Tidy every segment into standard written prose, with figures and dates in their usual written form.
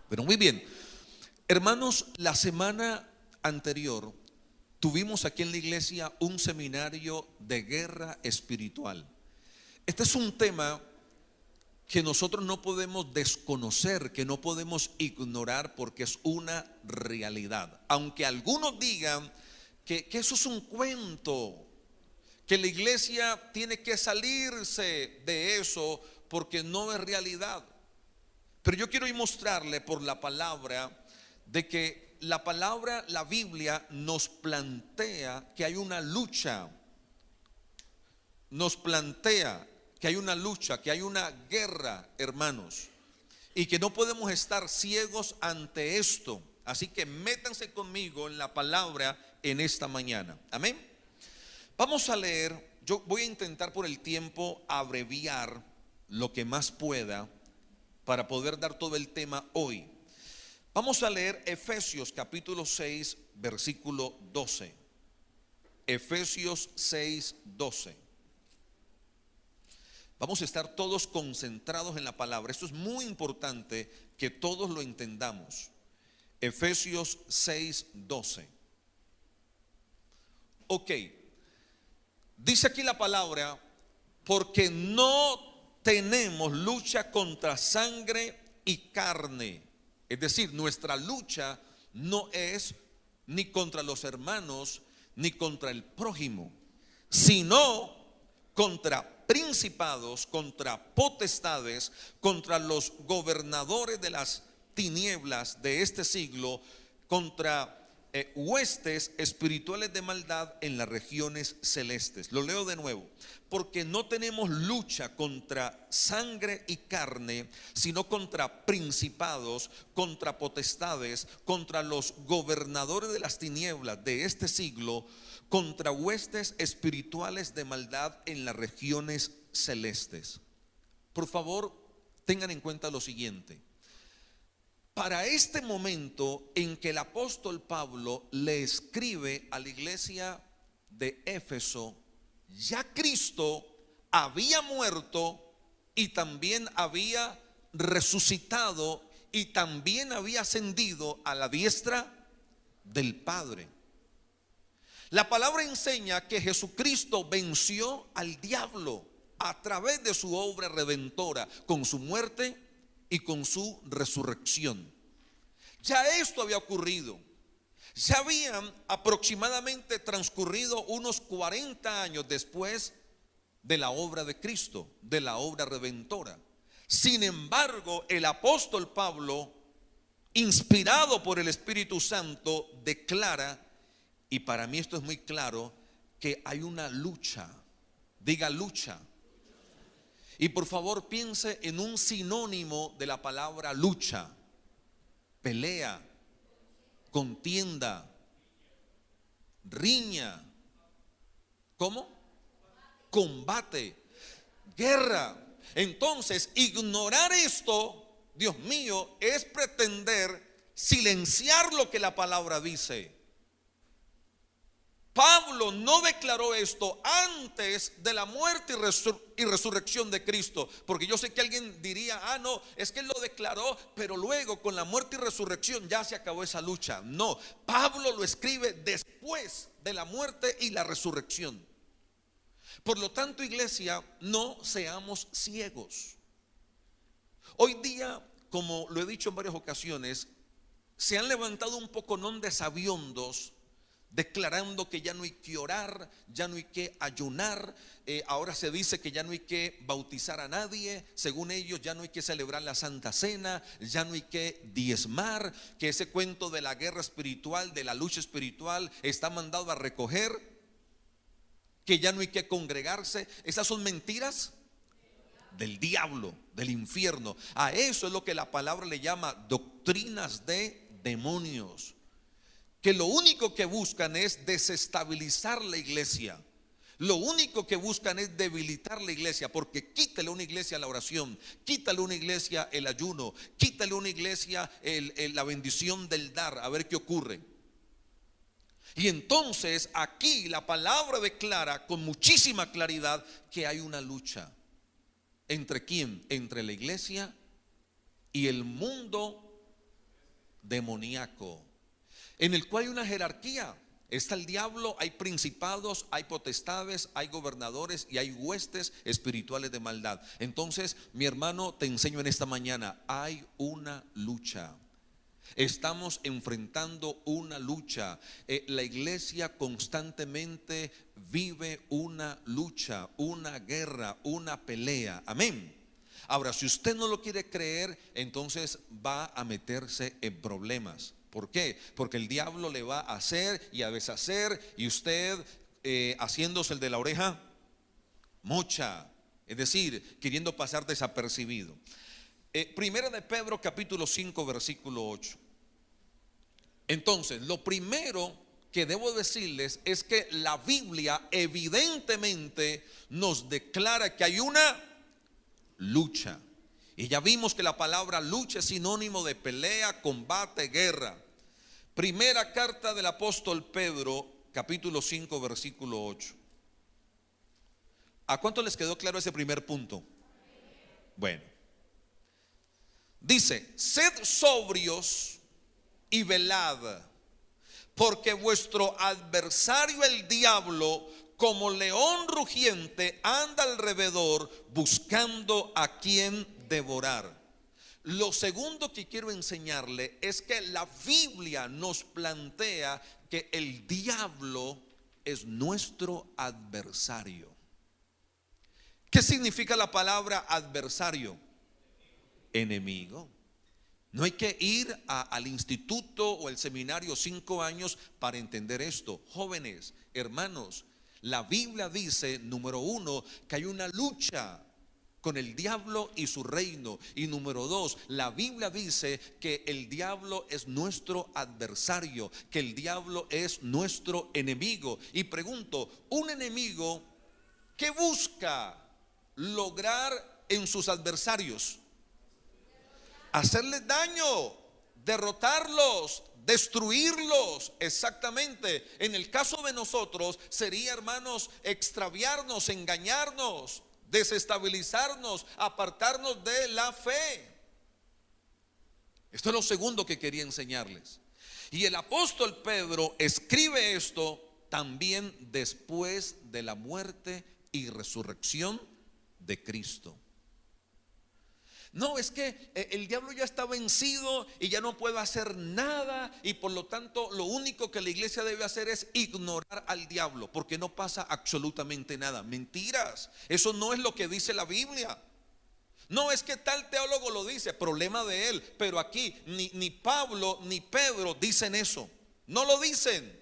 Pero muy bien, hermanos, la semana anterior tuvimos aquí en la iglesia un seminario de guerra espiritual. Este es un tema que nosotros no podemos desconocer, que no podemos ignorar, porque es una realidad. Aunque algunos digan que eso es un cuento, que la iglesia tiene que salirse de eso porque no es realidad. Pero yo quiero mostrarle por la palabra de que la palabra, la Biblia nos plantea que hay una lucha. Nos plantea que hay una lucha, que hay una guerra, hermanos, y que no podemos estar ciegos ante esto. Así que métanse conmigo en la palabra en esta mañana. Amén. Vamos a leer. Yo voy a intentar por el tiempo abreviar lo que más pueda para poder dar todo el tema hoy. Vamos a leer Efesios capítulo 6 versículo 12. Efesios 6, 12. Vamos a estar todos concentrados en la palabra. Esto es muy importante que todos lo entendamos. Efesios 6, 12. Ok. Dice aquí la palabra: porque no tenemos lucha contra sangre y carne. Es decir, nuestra lucha no es ni contra los hermanos ni contra el prójimo, sino contra principados, contra potestades, contra los gobernadores de las tinieblas de este siglo, contra huestes espirituales de maldad en las regiones celestes. Lo leo de nuevo: porque no tenemos lucha contra sangre y carne, sino contra principados, contra potestades, contra los gobernadores de las tinieblas de este siglo, contra huestes espirituales de maldad en las regiones celestes. Por favor, tengan en cuenta lo siguiente. Para este momento en que el apóstol Pablo le escribe a la iglesia de Éfeso, ya Cristo había muerto y también había resucitado y también había ascendido a la diestra del Padre. La palabra enseña que Jesucristo venció al diablo a través de su obra redentora, con su muerte y con su resurrección. Ya esto había ocurrido. Ya habían aproximadamente transcurrido unos 40 años después de la obra de Cristo, de la obra redentora. Sin embargo, el apóstol Pablo, inspirado por el Espíritu Santo, declara, y para mí esto es muy claro, que hay una lucha. Diga lucha. Y por favor piense en un sinónimo de la palabra lucha: pelea, contienda, riña. ¿Cómo? Combate, guerra. Entonces, ignorar esto, Dios mío, es pretender silenciar lo que la palabra dice. Pablo no declaró esto antes de la muerte y resurrección de Cristo, porque yo sé que alguien diría: ah, no, es que él lo declaró, pero luego con la muerte y resurrección ya se acabó esa lucha. No, Pablo lo escribe después de la muerte y la resurrección. Por lo tanto, iglesia, no seamos ciegos. Hoy día, como lo he dicho en varias ocasiones, se han levantado un poconón de sabiondos declarando que ya no hay que orar, ya no hay que ayunar. Ahora se dice que ya no hay que bautizar a nadie. Según ellos, ya no hay que celebrar la Santa Cena, ya no hay que diezmar, que ese cuento de la guerra espiritual, de la lucha espiritual, está mandado a recoger, que ya no hay que congregarse. Esas son mentiras del diablo, del infierno. A eso es lo que la palabra le llama doctrinas de demonios, que lo único que buscan es desestabilizar la iglesia. Lo único que buscan es debilitar la iglesia, porque quítale a una iglesia la oración, quítale a una iglesia el ayuno, quítale a una iglesia la bendición del dar, a ver qué ocurre. Y entonces aquí la palabra declara con muchísima claridad que hay una lucha. ¿Entre quién? Entre la iglesia y el mundo demoníaco, en el cual hay una jerarquía. Está el diablo, hay principados, hay potestades, hay gobernadores y hay huestes espirituales de maldad. Entonces, mi hermano, te enseño en esta mañana, hay una lucha. Estamos enfrentando una lucha. La iglesia constantemente vive una lucha, una guerra, una pelea. Amén. Ahora, si usted no lo quiere creer, entonces va a meterse en problemas. ¿Por qué? Porque el diablo le va a hacer y a deshacer, y usted haciéndose el de la oreja mocha, es decir, queriendo pasar desapercibido. Primera de Pedro capítulo 5 versículo 8. Entonces, lo primero que debo decirles es que la Biblia evidentemente nos declara que hay una lucha. Y ya vimos que la palabra lucha es sinónimo de pelea, combate, guerra. Primera carta del apóstol Pedro, capítulo 5, versículo 8. ¿A cuánto les quedó claro ese primer punto? Bueno, dice: sed sobrios y velad, porque vuestro adversario el diablo, como león rugiente, anda alrededor buscando a quien devorar. Lo segundo que quiero enseñarle es que la Biblia nos plantea que el diablo es nuestro adversario. ¿Qué significa la palabra adversario? Enemigo. No hay que ir al instituto o el seminario 5 años para entender esto. Jóvenes, hermanos, la Biblia dice, número 1, que hay una lucha con el diablo y su reino. Y número 2, la Biblia dice que el diablo es nuestro adversario, que el diablo es nuestro enemigo. Y pregunto, ¿un enemigo qué busca lograr en sus adversarios? Hacerles daño, derrotarlos, destruirlos. Exactamente. En el caso de nosotros sería, hermanos, extraviarnos, engañarnos, desestabilizarnos, apartarnos de la fe. Esto es lo segundo que quería enseñarles. Y el apóstol Pedro escribe esto también después de la muerte y resurrección de Cristo. No, es que el diablo ya está vencido y ya no puede hacer nada, y por lo tanto lo único que la iglesia debe hacer es ignorar al diablo, porque no pasa absolutamente nada. Mentiras, eso no es lo que dice la Biblia. No es que tal teólogo lo dice, problema de él, pero aquí ni Pablo ni Pedro dicen eso, no lo dicen.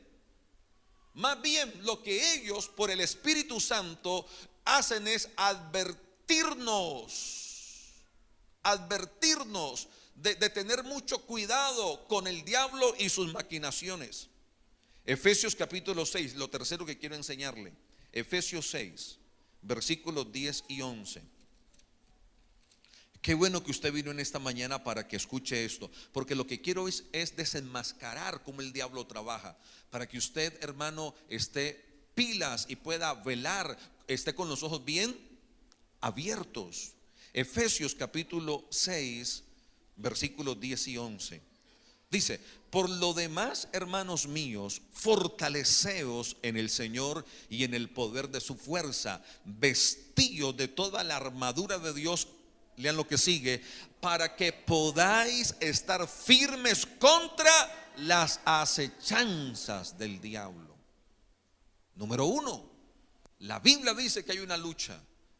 Más bien lo que ellos por el Espíritu Santo hacen es advertirnos de tener mucho cuidado con el diablo y sus maquinaciones. Efesios capítulo 6, lo tercero que quiero enseñarle. Efesios 6, versículos 10 y 11. Qué bueno que usted vino en esta mañana para que escuche esto, porque lo que quiero es desenmascarar cómo el diablo trabaja, para que usted, hermano, esté pilas y pueda velar, esté con los ojos bien abiertos. Efesios capítulo 6, versículos 10 y 11. Dice: por lo demás, hermanos míos, fortaleceos en el Señor y en el poder de su fuerza, vestidos de toda la armadura de Dios. Lean lo que sigue: para que podáis estar firmes contra las acechanzas del diablo. Número 1, la Biblia dice que hay una lucha.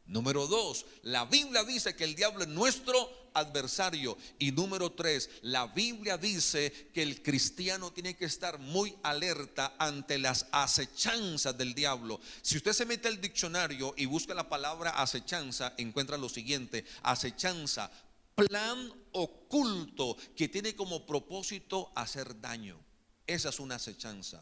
Número 2, la Biblia dice que el diablo es nuestro adversario. Y número 3, la Biblia dice que el cristiano tiene que estar muy alerta ante las acechanzas del diablo. Si usted se mete al diccionario y busca la palabra acechanza, encuentra lo siguiente: acechanza, plan oculto que tiene como propósito hacer daño. Esa es una acechanza.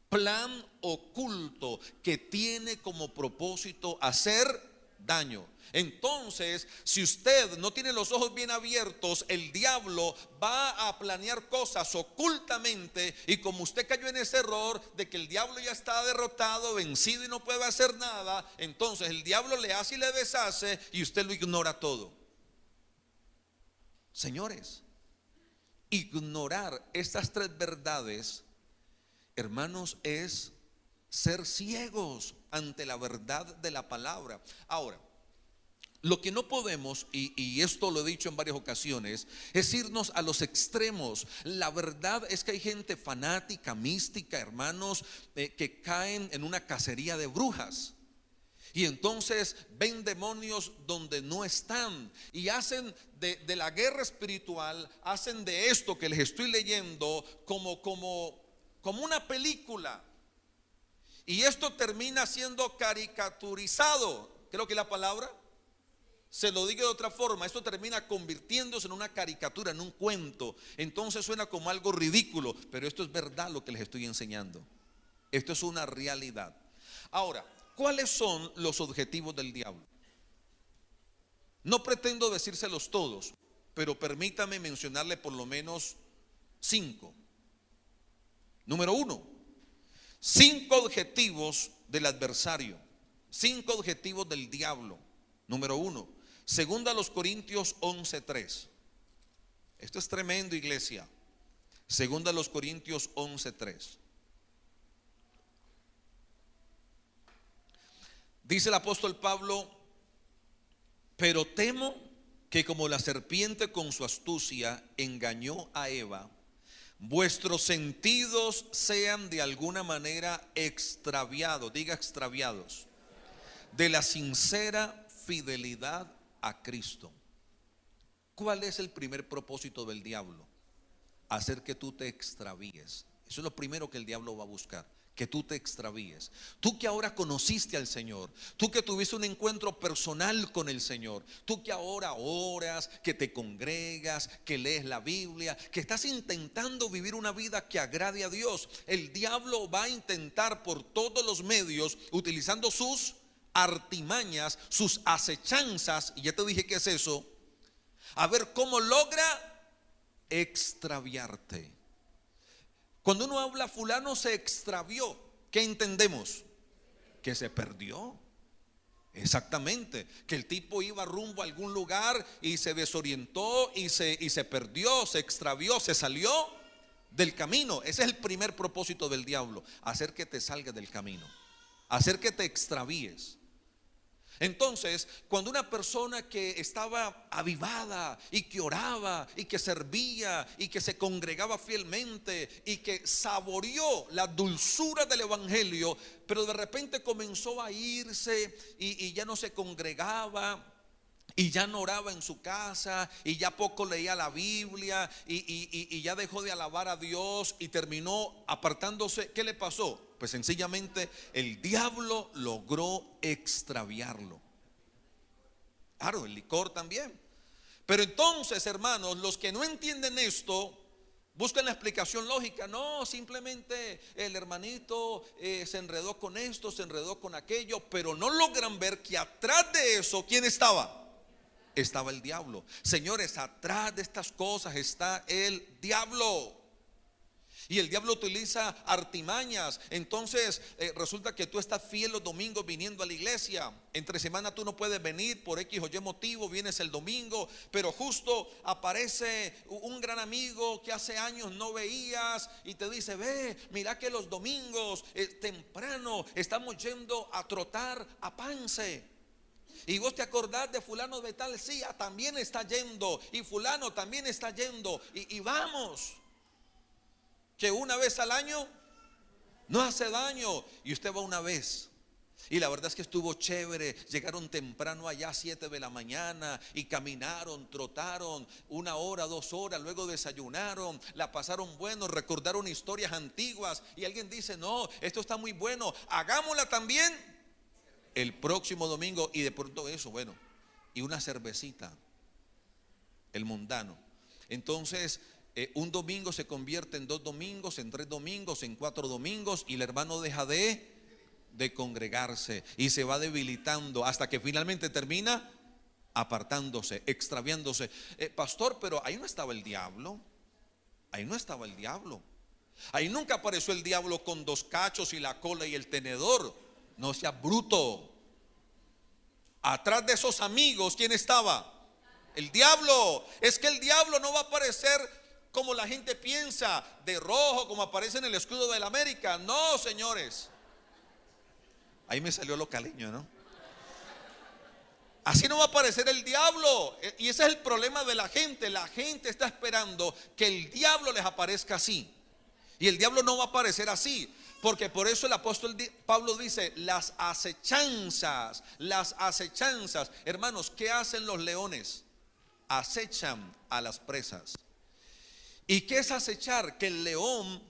Plan oculto que tiene como propósito hacer daño. Entonces, si usted no tiene los ojos bien abiertos, el diablo va a planear cosas ocultamente, y como usted cayó en ese error de que el diablo ya está derrotado, vencido y no puede hacer nada, entonces el diablo le hace y le deshace y usted lo ignora todo. Señores, ignorar estas tres verdades, hermanos, es ser ciegos ante la verdad de la palabra. Ahora, lo que no podemos, y esto lo he dicho en varias ocasiones, es irnos a los extremos. La verdad es que hay gente fanática, mística, hermanos, que caen en una cacería de brujas. Y entonces ven demonios donde no están. Y hacen de la guerra espiritual, hacen de esto que les estoy leyendo como una película. Y esto termina siendo caricaturizado. Creo que la palabra se lo digo de otra forma, esto termina convirtiéndose en una caricatura, en un cuento. Entonces suena como algo ridículo, pero esto es verdad lo que les estoy enseñando. Esto es una realidad. Ahora, ¿cuáles son los objetivos del diablo? No pretendo decírselos todos, pero permítame mencionarle por lo menos 5. Número 1, 5 objetivos del adversario, 5 objetivos del diablo. Número 1, segunda a los Corintios 11:3. Esto es tremendo, iglesia. Segunda a los Corintios 11:3. Dice el apóstol Pablo: pero temo que como la serpiente con su astucia engañó a Eva, vuestros sentidos sean de alguna manera extraviados, diga extraviados, de la sincera fidelidad a Cristo. ¿Cuál es el primer propósito del diablo? Hacer que tú te extravíes. Eso es lo primero que el diablo va a buscar, que tú te extravíes. Tú que ahora conociste al Señor, tú que tuviste un encuentro personal con el Señor, tú que ahora oras, que te congregas, que lees la Biblia, que estás intentando vivir una vida que agrade a Dios, el diablo va a intentar por todos los medios, utilizando sus artimañas, sus acechanzas, y ya te dije qué es eso, a ver cómo logra extraviarte. Cuando uno habla fulano se extravió, ¿qué entendemos? Que se perdió. Exactamente, que el tipo iba rumbo a algún lugar y se desorientó y se perdió, se extravió, se salió del camino. Ese es el primer propósito del diablo, hacer que te salgas del camino, hacer que te extravíes. Entonces, cuando una persona que estaba avivada y que oraba y que servía y que se congregaba fielmente y que saboreó la dulzura del evangelio, pero de repente comenzó a irse y ya no se congregaba, y ya no oraba en su casa, y ya poco leía la Biblia, y ya dejó de alabar a Dios y terminó apartándose, ¿qué le pasó? Pues sencillamente el diablo logró extraviarlo. Claro, el licor también. Pero entonces, hermanos, los que no entienden esto buscan la explicación lógica. No, simplemente el hermanito se enredó con esto, se enredó con aquello, pero no logran ver que atrás de eso, ¿quién estaba? Estaba el diablo. Señores, atrás de estas cosas está el diablo. Y el diablo utiliza artimañas. Entonces resulta que tú estás fiel los domingos viniendo a la iglesia. Entre semana tú no puedes venir por X o Y motivo, vienes el domingo, pero justo aparece un gran amigo que hace años no veías y te dice: ve, mira que los domingos temprano estamos yendo a trotar a Pance. Y vos te acordás de fulano de tal, sí, también está yendo, y fulano también está yendo, y vamos, que una vez al año no hace daño. Y usted va una vez, y la verdad es que estuvo chévere. Llegaron temprano allá a 7 de la mañana y caminaron, trotaron 1 hora, 2 horas, luego desayunaron, la pasaron bueno, recordaron historias antiguas. Y alguien dice: no, esto está muy bueno, hagámosla también el próximo domingo. Y de pronto eso, bueno, y una cervecita, el mundano. Entonces un domingo se convierte en 2 domingos, en 3 domingos, en 4 domingos, y el hermano deja de congregarse y se va debilitando hasta que finalmente termina apartándose, extraviándose. Pastor, pero ahí no estaba el diablo. Ahí no estaba el diablo. Ahí nunca apareció el diablo con 2 cachos y la cola y el tenedor. No sea bruto. Atrás de esos amigos, ¿quién estaba? El diablo. Es que el diablo no va a aparecer como la gente piensa, de rojo, como aparece en el escudo de la América. No, señores. Ahí me salió lo caleño, ¿no? Así no va a aparecer el diablo. Y ese es el problema de la gente. La gente está esperando que el diablo les aparezca así. Y el diablo no va a aparecer así. Porque por eso el apóstol Pablo dice, las acechanzas. Hermanos, ¿qué hacen los leones? Acechan a las presas. ¿Y qué es acechar? Que el león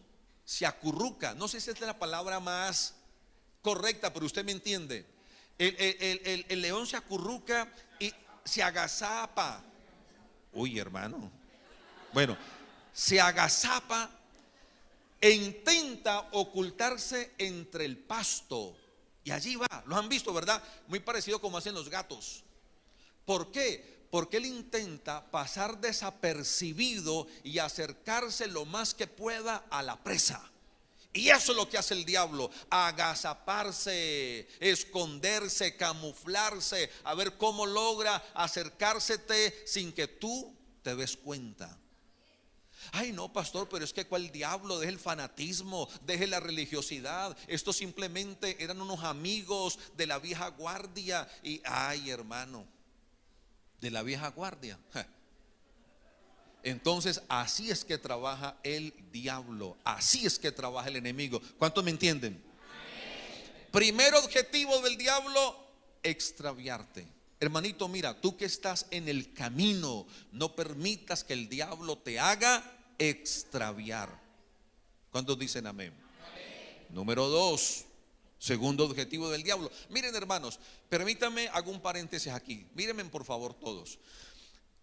se acurruca. No sé si esta es la palabra más correcta, pero usted me entiende. El león se acurruca y se agazapa. Uy, hermano. Bueno, se agazapa e intenta ocultarse entre el pasto. Y allí va. Lo han visto, ¿verdad? Muy parecido como hacen los gatos. ¿Por qué? Porque él intenta pasar desapercibido y acercarse lo más que pueda a la presa. Y eso es lo que hace el diablo: agazaparse, esconderse, camuflarse, a ver cómo logra acercársete sin que tú te des cuenta. Ay, no, pastor, pero es que ¿cuál diablo? Deje el fanatismo, deje la religiosidad. Estos simplemente eran unos amigos de la vieja guardia. Y ay, hermano, de la vieja guardia. Entonces así es que trabaja el diablo, así es que trabaja el enemigo. ¿Cuántos me entienden? Primer objetivo del diablo: extraviarte. Hermanito, mira, tú que estás en el camino, no permitas que el diablo te haga extraviar. ¿Cuántos dicen amén? Número 2, segundo objetivo del diablo. Miren, hermanos, permítanme, hago un paréntesis aquí. Mírenme por favor todos.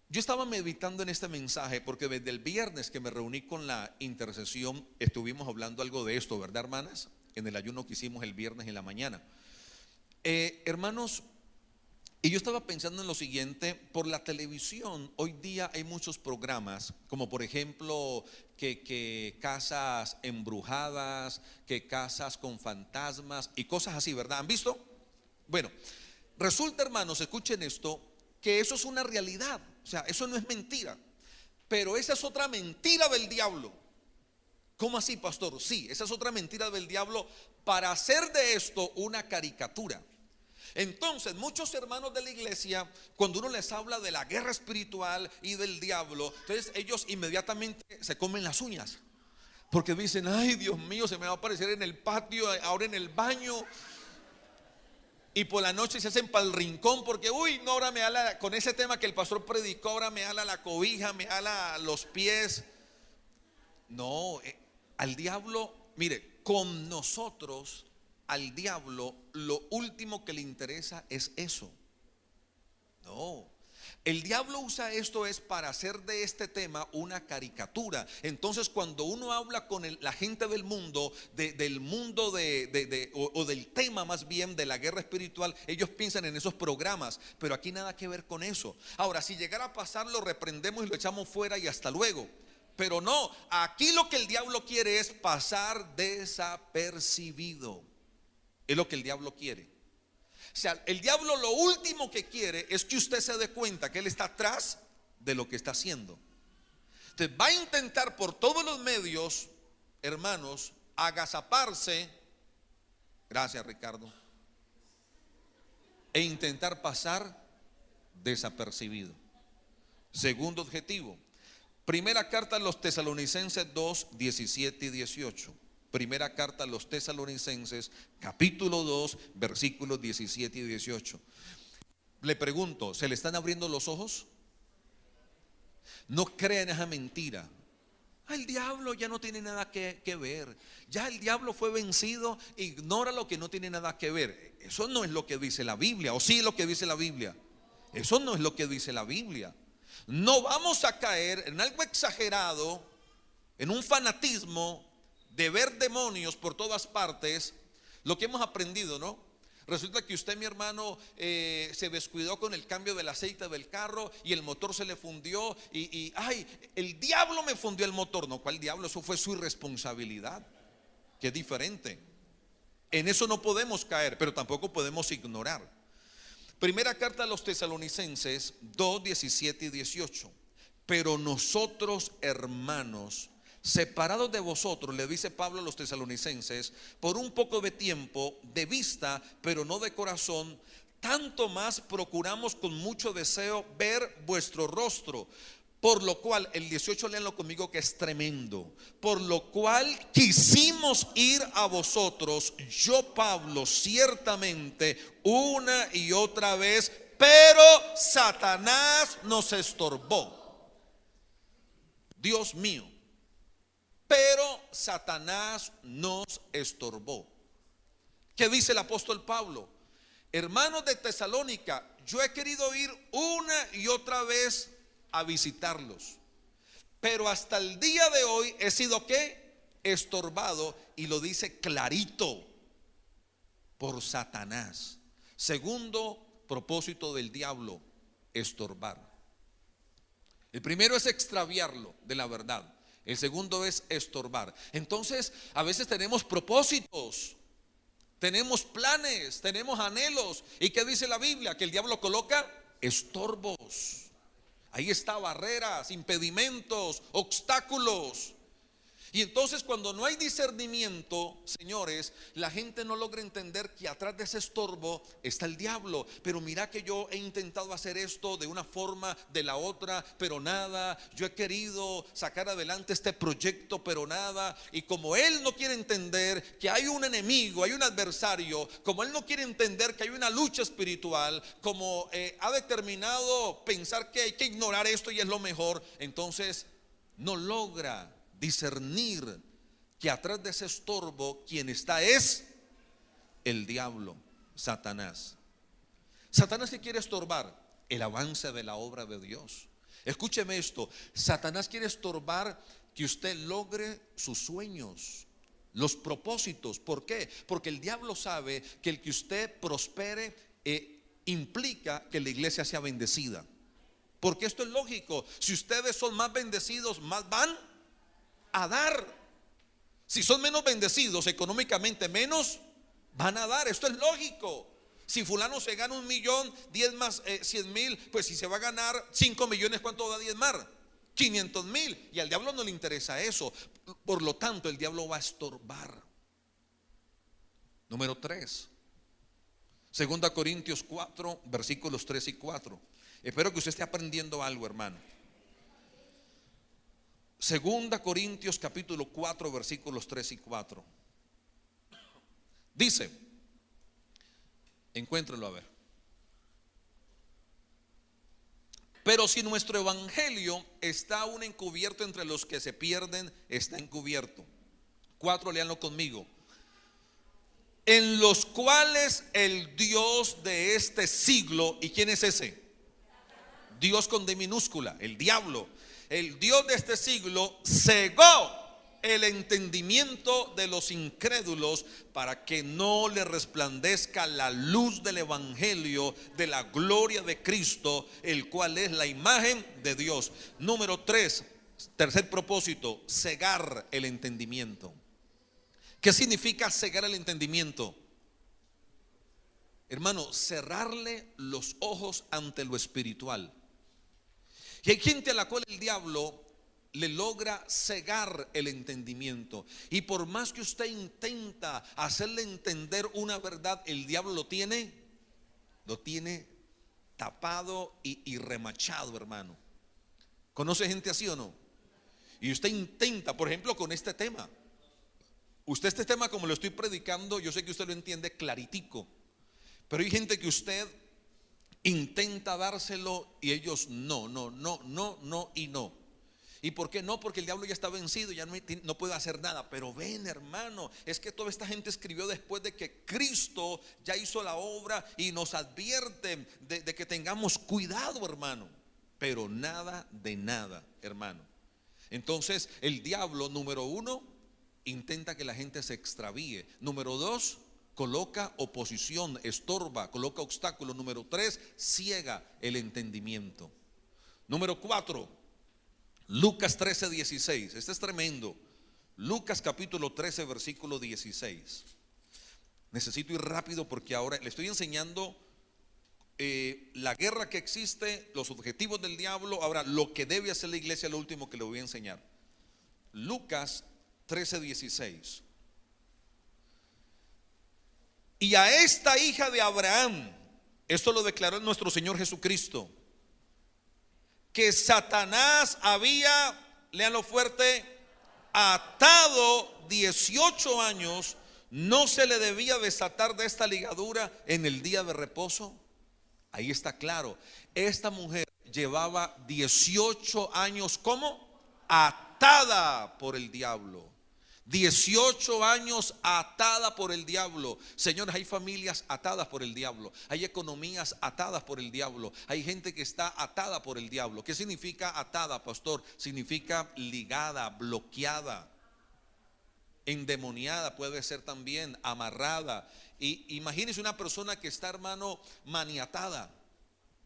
Yo estaba meditando en este mensaje porque desde el viernes que me reuní con la intercesión estuvimos hablando algo de esto, ¿verdad, hermanas? En el ayuno que hicimos el viernes en la mañana. Hermanos, y yo estaba pensando en lo siguiente: por la televisión hoy día hay muchos programas, como por ejemplo que casas embrujadas, que casas con fantasmas y cosas así, ¿verdad? ¿Han visto? Bueno, resulta, hermanos, escuchen esto, que eso es una realidad. O sea, eso no es mentira, pero esa es otra mentira del diablo. ¿Cómo así, pastor? Sí, esa es otra mentira del diablo para hacer de esto una caricatura. Entonces, muchos hermanos de la iglesia, cuando uno les habla de la guerra espiritual y del diablo, entonces ellos inmediatamente se comen las uñas, porque dicen: ay, Dios mío, se me va a aparecer en el patio, ahora en el baño. Y por la noche se hacen para el rincón porque, uy, no, ahora me ala, con ese tema que el pastor predicó, ahora me ala la cobija, me ala los pies. No, al diablo, mire, con nosotros, al diablo, lo último que le interesa es eso. No. El diablo usa esto es para hacer de este tema una caricatura. Entonces, cuando uno habla con la gente del mundo, del mundo o del tema más bien de la guerra espiritual, ellos piensan en esos programas, pero aquí nada que ver con eso. Ahora, si llegara a pasar, lo reprendemos y lo echamos fuera y hasta luego. Pero no, aquí lo que el diablo quiere es pasar desapercibido. Es lo que el diablo quiere. O sea, el diablo lo último que quiere es que usted se dé cuenta que él está atrás de lo que está haciendo. Entonces va a intentar por todos los medios, hermanos, agazaparse. Gracias, Ricardo. E intentar pasar desapercibido. Segundo objetivo: primera carta a los Tesalonicenses 2, 17 y 18. Primera carta a los Tesalonicenses, capítulo 2, versículos 17 y 18. Le pregunto, ¿se le están abriendo los ojos? No crean esa mentira. El diablo ya no tiene nada que ver. Ya el diablo fue vencido. Ignora lo que no tiene nada que ver. Eso no es lo que dice la Biblia. ¿O sí es lo que dice la Biblia? Eso no es lo que dice la Biblia. No vamos a caer en algo exagerado, en un fanatismo de ver demonios por todas partes. Lo que hemos aprendido, ¿no? Resulta que usted, mi hermano, se descuidó con el cambio del aceite del carro y el motor se le fundió y ay, el diablo me fundió el motor. No, ¿cuál diablo? Eso fue su irresponsabilidad, que es diferente. En eso no podemos caer, pero tampoco podemos ignorar. Primera carta a los Tesalonicenses 2, 17 y 18. Pero nosotros, hermanos, separados de vosotros, le dice Pablo a los tesalonicenses, por un poco de tiempo, de vista, pero no de corazón, tanto más procuramos con mucho deseo ver vuestro rostro. Por lo cual, el 18, léanlo conmigo, que es tremendo. Por lo cual quisimos ir a vosotros, yo Pablo, ciertamente, una y otra vez, pero Satanás nos estorbó. Dios mío, pero Satanás nos estorbó. ¿Qué dice el apóstol Pablo? Hermanos de Tesalónica, yo he querido ir una y otra vez a visitarlos, pero hasta el día de hoy he sido ¿qué? Estorbado, y lo dice clarito, por Satanás. Segundo propósito del diablo, estorbar. El primero es extraviarlo de la verdad. El segundo es estorbar. Entonces, a veces tenemos propósitos, tenemos planes, tenemos anhelos. ¿Y qué dice la Biblia? Que el diablo coloca estorbos. Ahí está, barreras, impedimentos, obstáculos. Y entonces, cuando no hay discernimiento, señores, la gente no logra entender que atrás de ese estorbo está el diablo. Pero mira que yo he intentado hacer esto de una forma, de la otra, pero nada. Yo he querido sacar adelante este proyecto, pero nada. Y como él no quiere entender que hay un enemigo, hay un adversario, como él no quiere entender que hay una lucha espiritual, como ha determinado pensar que hay que ignorar esto y es lo mejor, entonces no logra discernir que atrás de ese estorbo quien está es el diablo, Satanás. Satanás, ¿qué quiere estorbar? El avance de la obra de Dios. Escúcheme esto, Satanás quiere estorbar que usted logre sus sueños, los propósitos. ¿Por qué? Porque el diablo sabe que el que usted prospere implica que la iglesia sea bendecida. Porque esto es lógico. Si ustedes son más bendecidos, más van a dar. Si son menos bendecidos económicamente, menos van a dar. Esto es lógico. Si fulano se gana 1 millón, 10 más 100,000, pues si se va a ganar 5 millones, ¿cuánto va a diezmar? 500,000. Y al diablo no le interesa eso. Por lo tanto, el diablo va a estorbar. Número 3, 2 Corintios 4, versículos 3 y 4. Espero que usted esté aprendiendo algo, hermano. 2 Corintios capítulo 4, versículos 3 y 4. Dice, encuéntrelo a ver. Pero si nuestro evangelio está aún encubierto entre los que se pierden, está encubierto. 4, léanlo conmigo. En los cuales el Dios de este siglo, ¿y quién es ese? Dios con D minúscula, el diablo. El Dios de este siglo cegó el entendimiento de los incrédulos para que no le resplandezca la luz del evangelio de la gloria de Cristo, el cual es la imagen de Dios. Número 3, tercer propósito, cegar el entendimiento. ¿Qué significa cegar el entendimiento? Hermano, cerrarle los ojos ante lo espiritual. Y hay gente a la cual el diablo le logra cegar el entendimiento. Y por más que usted intenta hacerle entender una verdad, el diablo lo tiene tapado y remachado, hermano. ¿Conoce gente así o no? Y usted intenta, por ejemplo, con este tema. Usted este tema como lo estoy predicando, yo sé que usted lo entiende claritico. Pero hay gente que usted intenta dárselo y ellos no y no. ¿Y por qué no? Porque el diablo ya está vencido, ya no puede hacer nada. Pero ven, hermano, es que toda esta gente escribió después de que Cristo ya hizo la obra y nos advierte de que tengamos cuidado, hermano. Pero nada de nada, hermano. Entonces el diablo, número 1, intenta que la gente se extravíe. Número 2, coloca oposición, estorba, coloca obstáculos. Número 3, ciega el entendimiento. Número 4, Lucas 13, 16. Este es tremendo. Lucas capítulo 13, versículo 16. Necesito ir rápido porque ahora le estoy enseñando la guerra que existe, los objetivos del diablo. Ahora, lo que debe hacer la iglesia, lo último que le voy a enseñar. Lucas 13:16. Y a esta hija de Abraham, esto lo declaró nuestro Señor Jesucristo, que Satanás había, léanlo fuerte, atado 18 años, no se le debía desatar de esta ligadura en el día de reposo. Ahí está claro, esta mujer llevaba 18 años como atada por el diablo. 18 años atada por el diablo. Señores, hay familias atadas por el diablo. Hay economías atadas por el diablo. Hay gente que está atada por el diablo. ¿Qué significa atada, pastor? Significa ligada, bloqueada, endemoniada, puede ser también amarrada. Y imagínense una persona que está, hermano, maniatada,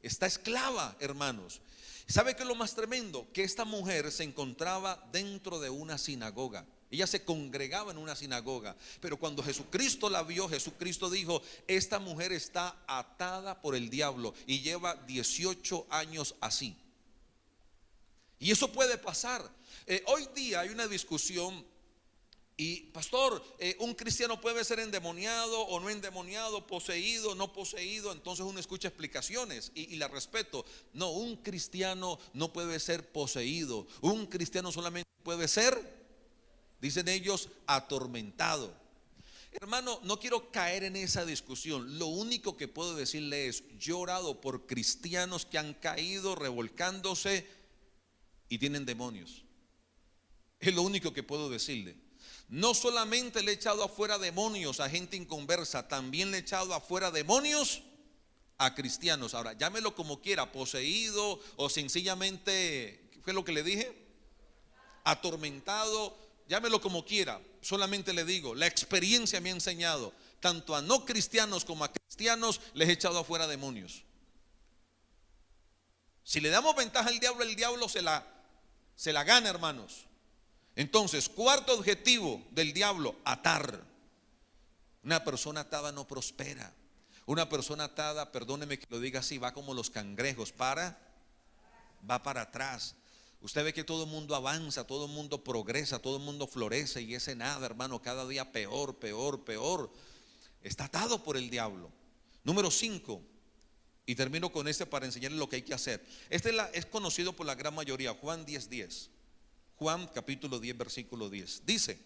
está esclava, hermanos. ¿Sabe qué es lo más tremendo? Que esta mujer se encontraba dentro de una sinagoga. Ella se congregaba en una sinagoga. Pero cuando Jesucristo la vio, Jesucristo dijo: esta mujer está atada por el diablo y lleva 18 años así. Y eso puede pasar. Hoy día hay una discusión. Y pastor, un cristiano puede ser endemoniado o no endemoniado, poseído, no poseído. Entonces uno escucha explicaciones y la respeto. No, un cristiano no puede ser poseído. Un cristiano solamente puede ser, dicen ellos, atormentado. Hermano, no quiero caer en esa discusión. Lo único que puedo decirle es: yo he orado por cristianos que han caído revolcándose y tienen demonios. Es lo único que puedo decirle. No solamente le he echado afuera demonios a gente inconversa, también le he echado afuera demonios a cristianos. Ahora, llámelo como quiera, poseído o sencillamente, ¿qué fue lo que le dije? Atormentado, llámelo como quiera. Solamente le digo, la experiencia me ha enseñado, tanto a no cristianos como a cristianos les he echado afuera demonios. Si le damos ventaja al diablo, el diablo se la gana, hermanos. Entonces, cuarto objetivo del diablo: atar. Una persona atada no prospera. Una persona atada, perdóneme que lo diga así, va como los cangrejos, va para atrás. Usted ve que todo el mundo avanza, todo el mundo progresa, todo el mundo florece, y ese nada, hermano, cada día peor, peor, peor. Está atado por el diablo. Número 5, y termino con este para enseñarle lo que hay que hacer. Este es conocido por la gran mayoría, Juan 10:10. Juan capítulo 10 versículo 10 dice: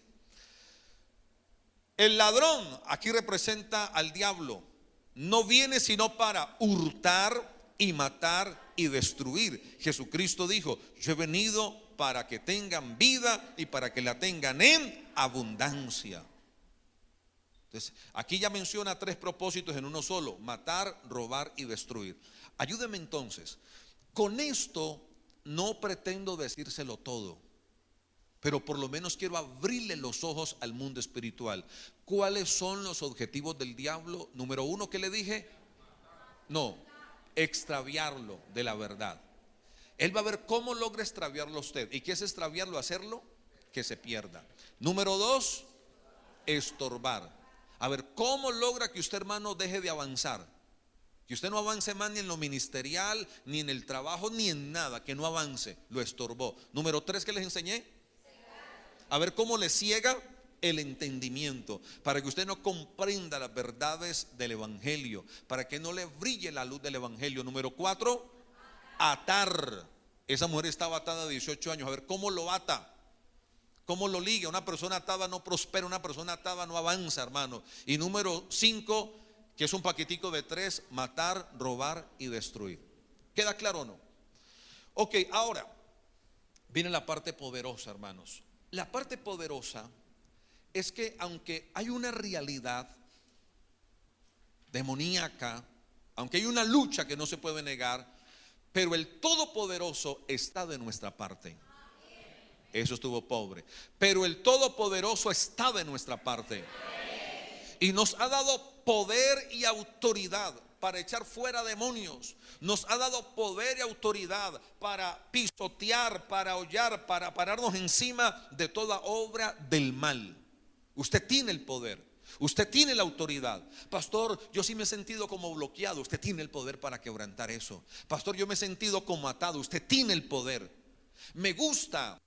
el ladrón, aquí representa al diablo, no viene sino para hurtar y matar y destruir. Jesucristo dijo: yo he venido para que tengan vida y para que la tengan en abundancia. Entonces, aquí ya menciona 3 propósitos en uno solo: matar, robar y destruir. Ayúdeme entonces. Con esto no pretendo decírselo todo, pero por lo menos quiero abrirle los ojos al mundo espiritual. ¿Cuáles son los objetivos del diablo? Número 1, ¿qué le dije? No, extraviarlo de la verdad. Él va a ver cómo logra extraviarlo a usted. ¿Y qué es extraviarlo? Hacerlo que se pierda. Número 2, estorbar. A ver, ¿cómo logra que usted, hermano, deje de avanzar? Que usted no avance más ni en lo ministerial, ni en el trabajo, ni en nada. Que no avance, lo estorbó. Número 3, ¿qué les enseñé? A ver cómo le ciega el entendimiento, para que usted no comprenda las verdades del evangelio, para que no le brille la luz del evangelio. Número 4, atar. Esa mujer estaba atada a 18 años. A ver cómo lo ata, cómo lo liga. Una persona atada no prospera, una persona atada no avanza, hermano. Y número 5, que es un paquetico de 3, matar, robar y destruir. ¿Queda claro o no? Ok, ahora viene la parte poderosa, hermanos. La parte poderosa es que aunque hay una realidad demoníaca, aunque hay una lucha que no se puede negar, pero el Todopoderoso está de nuestra parte. Eso estuvo pobre. Pero el Todopoderoso está de nuestra parte y nos ha dado poder y autoridad para echar fuera demonios. Nos ha dado poder y autoridad para pisotear, para hollar, para pararnos encima de toda obra del mal. Usted tiene el poder. Usted tiene la autoridad. Pastor, yo sí me he sentido como bloqueado. Usted tiene el poder para quebrantar eso. Pastor, yo me he sentido como atado. Usted tiene el poder. Me gusta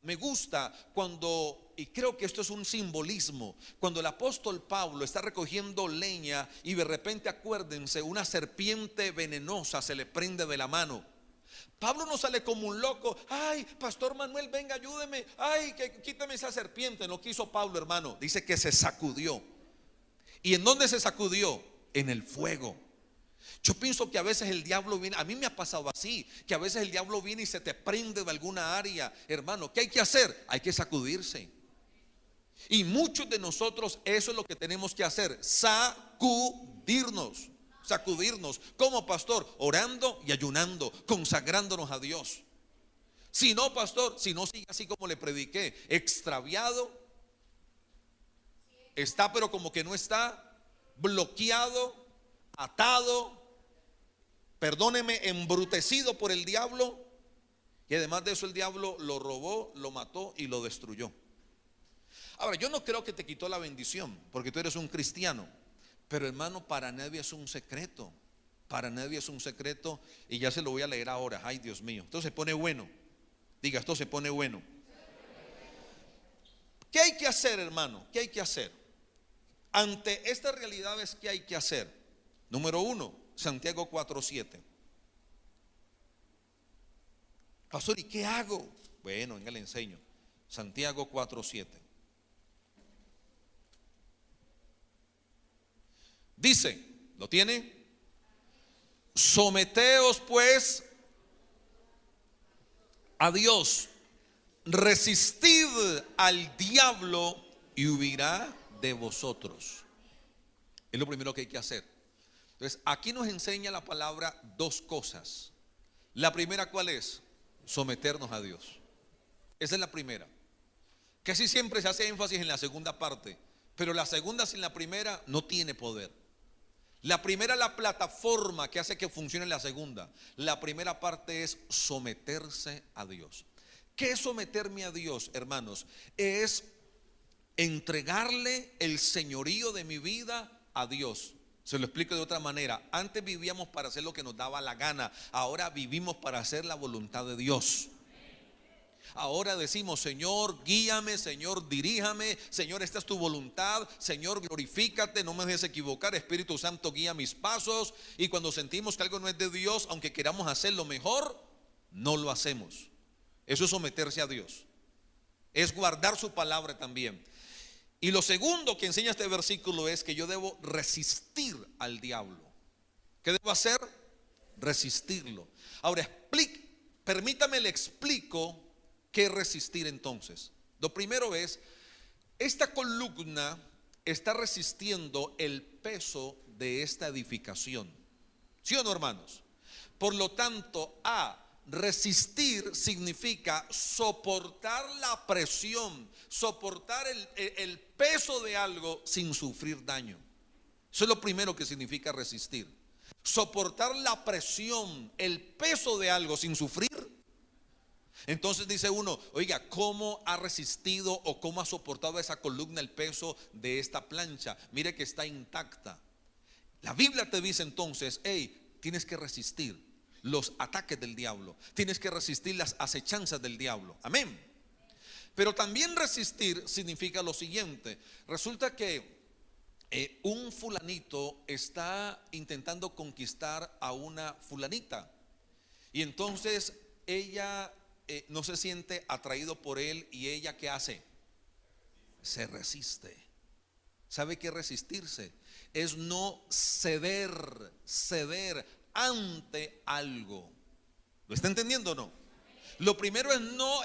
cuando, y creo que esto es un simbolismo, cuando el apóstol Pablo está recogiendo leña y de repente, acuérdense, una serpiente venenosa se le prende de la mano. Pablo no sale como un loco. Ay, Pastor Manuel, venga, ayúdeme. Ay, quítame esa serpiente. No quiso Pablo, hermano. Dice que se sacudió. ¿Y en dónde se sacudió? En el fuego. Yo pienso que a veces el diablo viene, a mí me ha pasado así, que a veces el diablo viene y se te prende de alguna área. Hermano, ¿qué hay que hacer? Hay que sacudirse. Y muchos de nosotros eso es lo que tenemos que hacer, sacudirnos. Sacudirnos, como pastor, orando y ayunando, consagrándonos a Dios. Si no, pastor, si no sigue así como le prediqué, extraviado, está pero como que no está, bloqueado, atado, perdóneme, embrutecido por el diablo. Y además de eso el diablo lo robó, lo mató y lo destruyó. Ahora, yo no creo que te quitó la bendición, porque tú eres un cristiano. Pero hermano, para nadie es un secreto. Para nadie es un secreto. Y ya se lo voy a leer ahora. Ay, Dios mío, esto se pone bueno. Diga, esto se pone bueno. ¿Qué hay que hacer, hermano? ¿Qué hay que hacer? Ante estas realidades, ¿qué hay que hacer? Número 1, Santiago 4:7. Pastor, ¿y qué hago? Bueno, venga, le enseño. Santiago 4:7. Dice, ¿lo tiene? Someteos pues a Dios, resistid al diablo y huirá de vosotros. Es lo primero que hay que hacer. Entonces, aquí nos enseña la palabra dos cosas. La primera, ¿cuál es? Someternos a Dios. Esa es la primera. Casi siempre se hace énfasis en la segunda parte, pero la segunda sin la primera no tiene poder. La primera es la plataforma que hace que funcione la segunda. La primera parte es someterse a Dios. ¿Qué es someterme a Dios, hermanos? Es entregarle el señorío de mi vida a Dios. Se lo explico de otra manera. Antes vivíamos para hacer lo que nos daba la gana. Ahora vivimos para hacer la voluntad de Dios. Ahora decimos, Señor, guíame, Señor, diríjame, Señor, esta es tu voluntad, Señor, glorifícate, no me dejes equivocar, Espíritu Santo, guía mis pasos. Y cuando sentimos que algo no es de Dios, aunque queramos hacerlo mejor, no lo hacemos. Eso es someterse a Dios, es guardar su palabra también. Y lo segundo que enseña este versículo es que yo debo resistir al diablo. ¿Qué debo hacer? Resistirlo. Ahora, permítame le explico qué resistir entonces. Lo primero es, esta columna está resistiendo el peso de esta edificación. ¿Sí o no, hermanos? Por lo tanto, resistir significa soportar la presión, soportar el peso de algo sin sufrir daño. Eso es lo primero que significa resistir. Soportar la presión, el peso de algo sin sufrir. Entonces dice uno, oiga, ¿cómo ha resistido o cómo ha soportado esa columna el peso de esta plancha? Mire que está intacta. La Biblia te dice entonces, hey, tienes que resistir los ataques del diablo, tienes que resistir las acechanzas del diablo. Amén. Pero también resistir significa lo siguiente. Resulta que un fulanito está intentando conquistar a una fulanita, y entonces ella no se siente atraído por él, y ella ¿qué hace? Se resiste. ¿Sabe qué es resistirse? Es no ceder ante algo. ¿Lo está entendiendo o no? Lo primero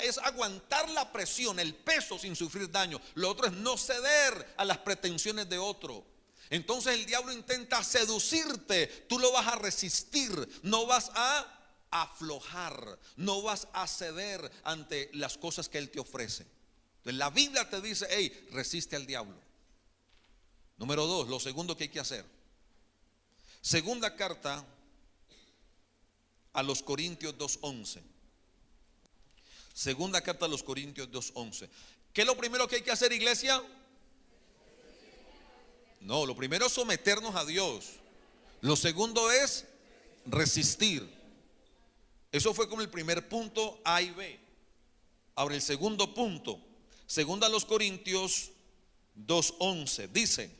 es aguantar la presión, el peso sin sufrir daño. Lo otro es no ceder a las pretensiones de otro. Entonces el diablo intenta seducirte, tú lo vas a resistir, no vas a aflojar, no vas a ceder ante las cosas que él te ofrece. Entonces la Biblia te dice, hey, resiste al diablo. Número 2, lo segundo que hay que hacer. Segunda carta a los Corintios 2:11. Segunda carta a los Corintios 2:11. ¿Qué es lo primero que hay que hacer, iglesia? No, lo primero es someternos a Dios. Lo segundo es resistir. Eso fue como el primer punto, A y B. Ahora el segundo punto, segunda a los Corintios 2:11, dice: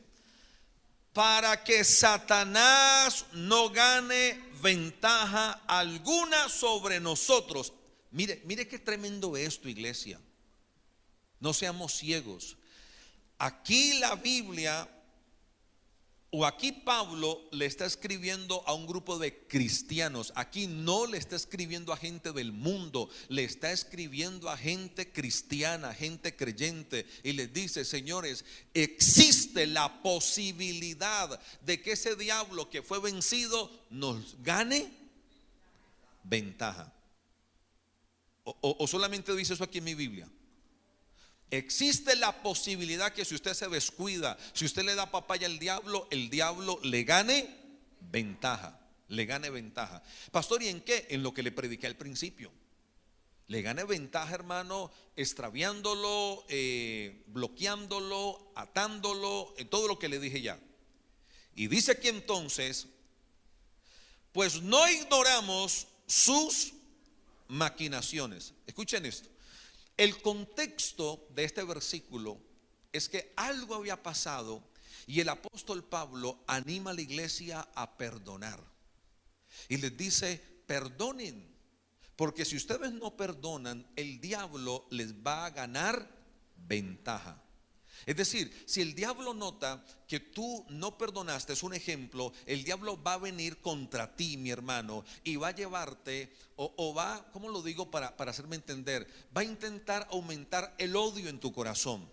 para que Satanás no gane ventaja alguna sobre nosotros. Mire qué tremendo esto, iglesia. No seamos ciegos. Aquí la Biblia, o aquí Pablo le está escribiendo a un grupo de cristianos. Aquí no le está escribiendo a gente del mundo, le está escribiendo a gente cristiana, gente creyente. Y les dice: señores, existe la posibilidad de que ese diablo que fue vencido nos gane ventaja. O solamente dice eso aquí en mi Biblia. Existe la posibilidad que si usted se descuida, si usted le da papaya al diablo, el diablo le gane ventaja. Le gane ventaja. Pastor, ¿y en qué? En lo que le prediqué al principio. Le gane ventaja, hermano, extraviándolo, bloqueándolo, atándolo, en todo lo que le dije ya. Y dice aquí entonces: pues no ignoramos sus maquinaciones. Escuchen esto. El contexto de este versículo es que algo había pasado y el apóstol Pablo anima a la iglesia a perdonar. Y les dice: perdonen, porque si ustedes no perdonan, el diablo les va a ganar ventaja. Es decir, si el diablo nota que tú no perdonaste, es un ejemplo, el diablo va a venir contra ti, mi hermano, y va a llevarte, o va, ¿cómo lo digo para hacerme entender? Va a intentar aumentar el odio en tu corazón.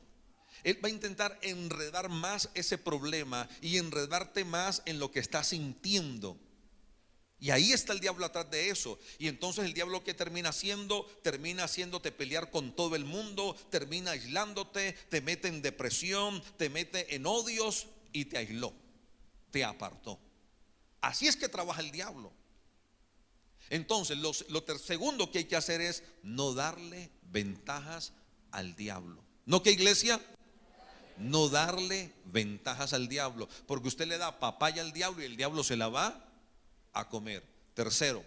Él va a intentar enredar más ese problema y enredarte más en lo que estás sintiendo. Y ahí está el diablo atrás de eso. Y entonces el diablo, ¿qué termina haciendo? Termina haciéndote pelear con todo el mundo, termina aislándote, te mete en depresión, te mete en odios y te aisló, te apartó. Así es que trabaja el diablo. Entonces lo segundo que hay que hacer es no darle ventajas al diablo. ¿No, qué, iglesia? No darle ventajas al diablo, porque usted le da papaya al diablo y el diablo se la va a comer. Tercero,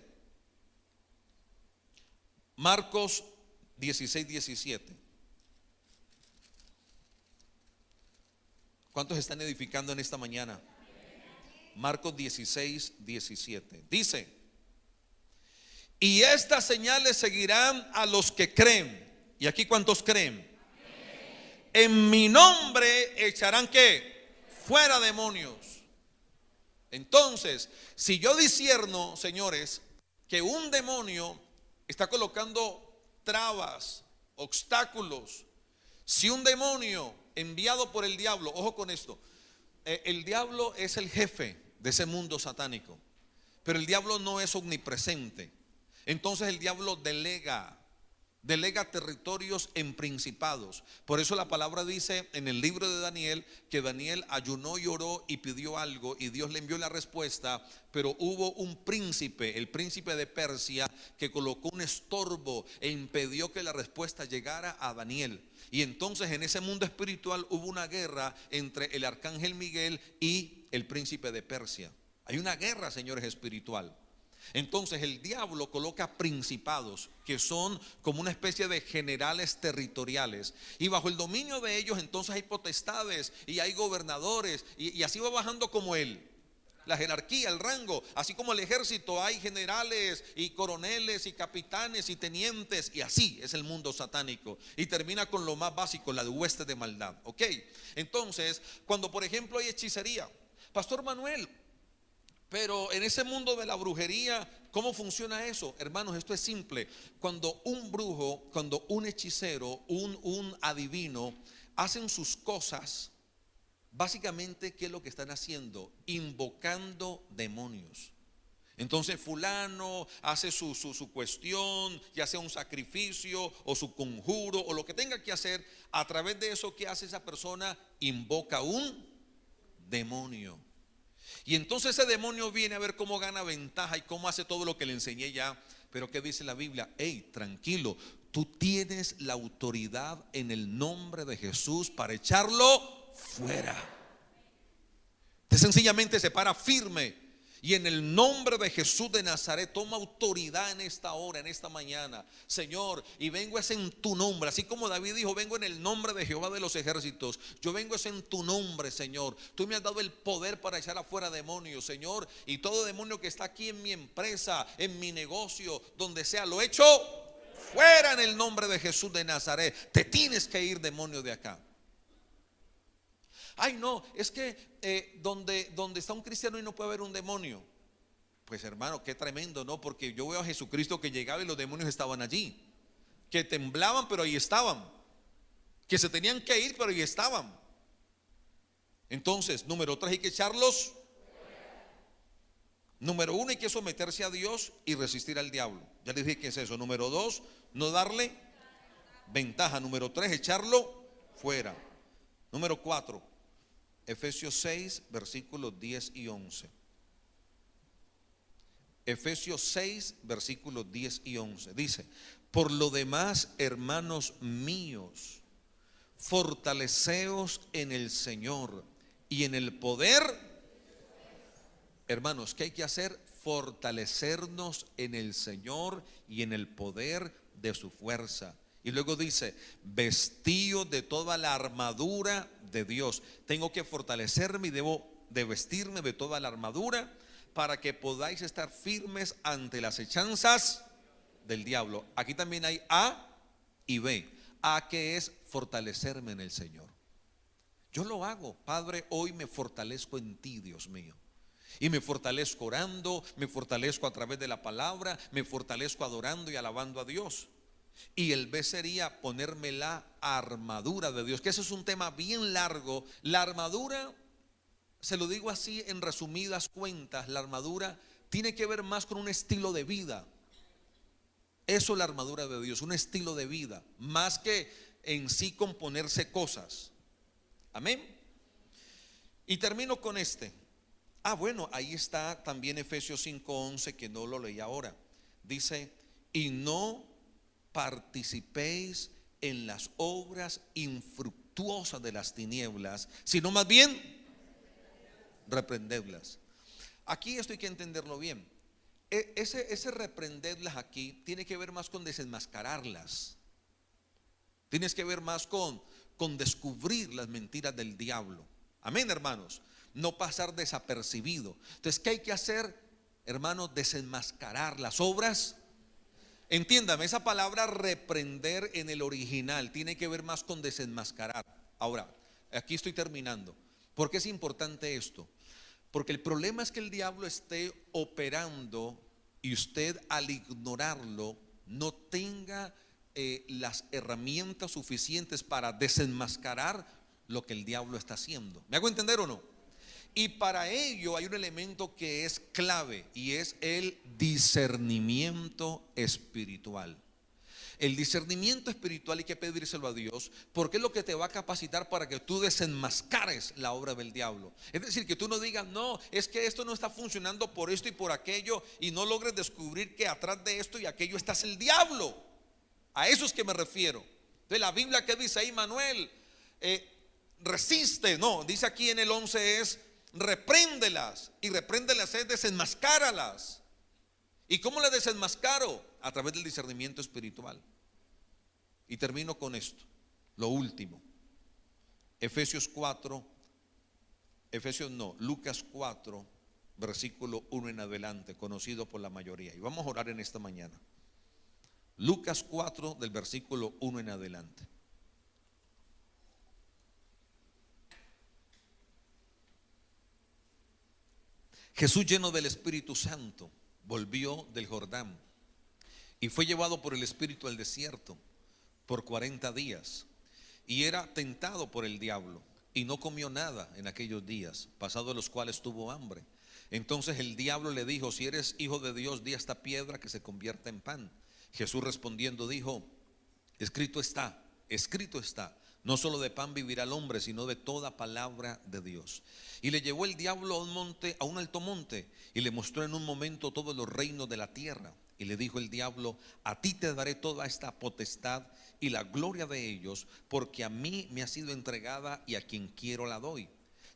Marcos 16:17. ¿Cuántos están edificando en esta mañana? Marcos 16:17 dice: y estas señales seguirán a los que creen. ¿Y aquí cuántos creen? En mi nombre echarán ¿qué? Fuera demonios. Entonces, si yo discierno, señores, que un demonio está colocando trabas, obstáculos, si un demonio enviado por el diablo, ojo con esto, el diablo es el jefe de ese mundo satánico, pero el diablo no es omnipresente. Entonces el diablo delega territorios en principados. Por eso la palabra dice en el libro de Daniel que Daniel ayunó y oró y pidió algo y Dios le envió la respuesta, pero hubo un príncipe, el príncipe de Persia, que colocó un estorbo e impidió que la respuesta llegara a Daniel. Y entonces en ese mundo espiritual hubo una guerra entre el arcángel Miguel y el príncipe de Persia. Hay una guerra, señores, espiritual. Entonces el diablo coloca principados que son como una especie de generales territoriales, y bajo el dominio de ellos entonces hay potestades y hay gobernadores, y así va bajando como la jerarquía, el rango. Así como el ejército hay generales y coroneles y capitanes y tenientes, y así es el mundo satánico. Y termina con lo más básico, la de hueste de maldad. Ok, entonces cuando por ejemplo hay hechicería, Pastor Manuel, pero en ese mundo de la brujería, ¿cómo funciona eso? Hermanos, esto es simple. Cuando un brujo, cuando un hechicero, un adivino hacen sus cosas, básicamente, ¿qué es lo que están haciendo? Invocando demonios. Entonces fulano hace su cuestión, ya sea un sacrificio o su conjuro o lo que tenga que hacer. A través de eso, ¿qué hace esa persona? Invoca un demonio. Y entonces ese demonio viene a ver cómo gana ventaja y cómo hace todo lo que le enseñé ya. Pero ¿qué dice la Biblia? Hey, tranquilo, tú tienes la autoridad en el nombre de Jesús para echarlo fuera. Usted sencillamente se para firme y en el nombre de Jesús de Nazaret toma autoridad en esta hora, en esta mañana. Señor, y vengo es en tu nombre, así como David dijo, vengo en el nombre de Jehová de los ejércitos. Yo vengo es en tu nombre, Señor. Tú me has dado el poder para echar afuera demonios, Señor. Y todo demonio que está aquí en mi empresa, en mi negocio, donde sea, lo echo fuera en el nombre de Jesús de Nazaret. Te tienes que ir, demonio, de acá. Ay, no, es que donde está un cristiano y no puede haber un demonio. Pues hermano, qué tremendo, ¿no? Porque yo veo a Jesucristo que llegaba y los demonios estaban allí, que temblaban pero ahí estaban, que se tenían que ir pero ahí estaban. Entonces, número 3, hay que echarlos. Número 1, hay que someterse a Dios y resistir al diablo. Ya les dije que es eso. Número 2, no darle ventaja. Número 3, echarlo fuera. Número 4, Efesios 6, versículos 10 y 11. Efesios 6, versículos 10 y 11. Dice: por lo demás, hermanos míos, fortaleceos en el Señor y en el poder. Hermanos, ¿qué hay que hacer? Fortalecernos en el Señor y en el poder de su fuerza. Y luego dice: vestíos de toda la armadura de Dios. Tengo que fortalecerme y debo de vestirme de toda la armadura para que podáis estar firmes ante las hechanzas del diablo. Aquí también hay A y B. A, que es fortalecerme en el Señor. Yo lo hago. Padre, hoy me fortalezco en ti, Dios mío. Y me fortalezco orando, me fortalezco a través de la palabra, me fortalezco adorando y alabando a Dios. Y el B sería ponerme la armadura de Dios, que eso es un tema bien largo. La armadura, se lo digo así en resumidas cuentas, la armadura tiene que ver más con un estilo de vida. Eso es la armadura de Dios, un estilo de vida, más que en sí componerse cosas. Amén. Y termino con este. Bueno, ahí está también Efesios 5:11, que no lo leí ahora. Dice: y no participéis en las obras infructuosas de las tinieblas, sino más bien reprendedlas. Aquí esto hay que entenderlo bien. Ese reprenderlas aquí tiene que ver más con desenmascararlas. Tienes que ver más con descubrir las mentiras del diablo. Amén, hermanos. No pasar desapercibido. Entonces, ¿qué hay que hacer, hermanos? Desenmascarar las obras. Entiéndame, esa palabra reprender en el original tiene que ver más con desenmascarar. Ahora, aquí estoy terminando. ¿Por qué es importante esto? Porque el problema es que el diablo esté operando y usted, al ignorarlo, no tenga las herramientas suficientes para desenmascarar lo que el diablo está haciendo. ¿Me hago entender o no? Y para ello hay un elemento que es clave, y es el discernimiento espiritual. El discernimiento espiritual hay que pedírselo a Dios, porque es lo que te va a capacitar para que tú desenmascares la obra del diablo. Es decir, que tú no digas: no, es que esto no está funcionando por esto y por aquello, y no logres descubrir que atrás de esto y aquello estás el diablo. A eso es que me refiero. Entonces, la Biblia, que dice ahí, Manuel, resiste. No, dice aquí en el 11 es: repréndelas. Y repréndelas es desenmascáralas. ¿Y cómo las desenmascaro? A través del discernimiento espiritual. Y termino con esto, lo último. Lucas 4, versículo 1 en adelante, conocido por la mayoría. Y vamos a orar en esta mañana. Lucas 4, del versículo 1 en adelante. Jesús, lleno del Espíritu Santo, volvió del Jordán y fue llevado por el Espíritu al desierto por 40 días. Y era tentado por el diablo, y no comió nada en aquellos días, pasados los cuales tuvo hambre. Entonces el diablo le dijo: si eres hijo de Dios, di a esta piedra que se convierta en pan. Jesús respondiendo dijo: escrito está, no solo de pan vivirá el hombre, sino de toda palabra de Dios. Y le llevó el diablo a un alto monte, y le mostró en un momento todos los reinos de la tierra. Y le dijo el diablo: a ti te daré toda esta potestad y la gloria de ellos, porque a mí me ha sido entregada, y a quien quiero la doy.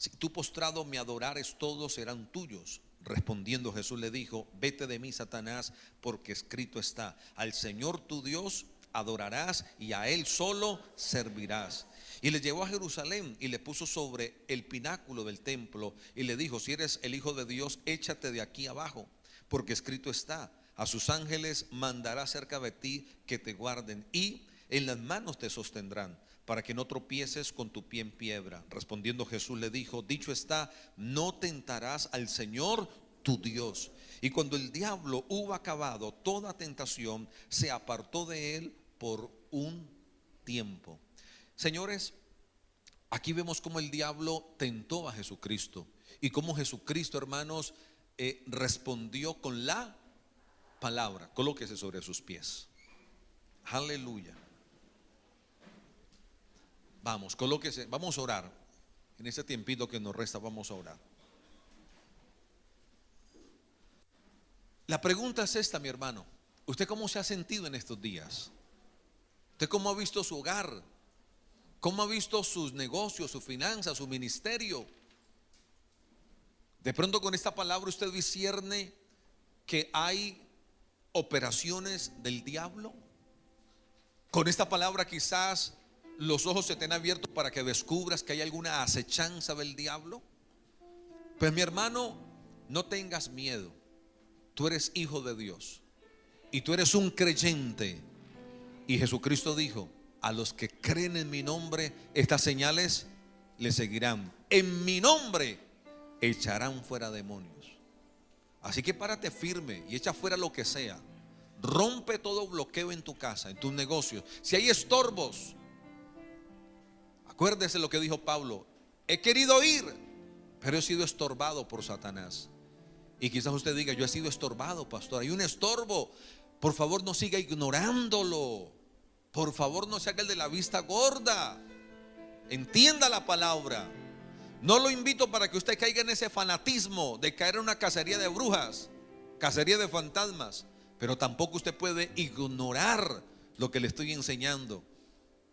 Si tú postrado me adorares, todos serán tuyos. Respondiendo Jesús le dijo: vete de mí, Satanás, porque escrito está: al Señor tu Dios adorarás y a Él solo servirás. Y le llevó a Jerusalén y le puso sobre el pináculo del templo y le dijo: si eres el Hijo de Dios, échate de aquí abajo, porque escrito está: a sus ángeles mandará cerca de ti que te guarden, y en las manos te sostendrán, para que no tropieces con tu pie en piedra. Respondiendo Jesús le dijo: dicho está, no tentarás al Señor tu Dios. Y cuando el diablo hubo acabado toda tentación, se apartó de él por un tiempo. Señores, aquí vemos cómo el diablo tentó a Jesucristo y cómo Jesucristo, hermanos, respondió con la palabra. Colóquese sobre sus pies. Aleluya. Vamos, colóquese, vamos a orar. En este tiempito que nos resta, vamos a orar. La pregunta es esta, mi hermano: ¿usted cómo se ha sentido en estos días? ¿Usted cómo ha visto su hogar? ¿Cómo ha visto sus negocios, su finanzas, su ministerio? De pronto con esta palabra usted discierne que hay operaciones del diablo. Con esta palabra quizás los ojos se te han abierto para que descubras que hay alguna acechanza del diablo. Pues mi hermano, no tengas miedo. Tú eres hijo de Dios y tú eres un creyente. Y Jesucristo dijo: a los que creen en mi nombre, estas señales les seguirán. En mi nombre echarán fuera demonios. Así que párate firme y echa fuera lo que sea. Rompe todo bloqueo en tu casa, en tus negocios. Si hay estorbos, acuérdese lo que dijo Pablo: he querido ir, pero he sido estorbado por Satanás. Y quizás usted diga: yo he sido estorbado, pastor. Hay un estorbo. Por favor, no siga ignorándolo. Por favor, no se haga el de la vista gorda. Entienda la palabra. No lo invito para que usted caiga en ese fanatismo de caer en una cacería de brujas, cacería de fantasmas. Pero tampoco usted puede ignorar lo que le estoy enseñando,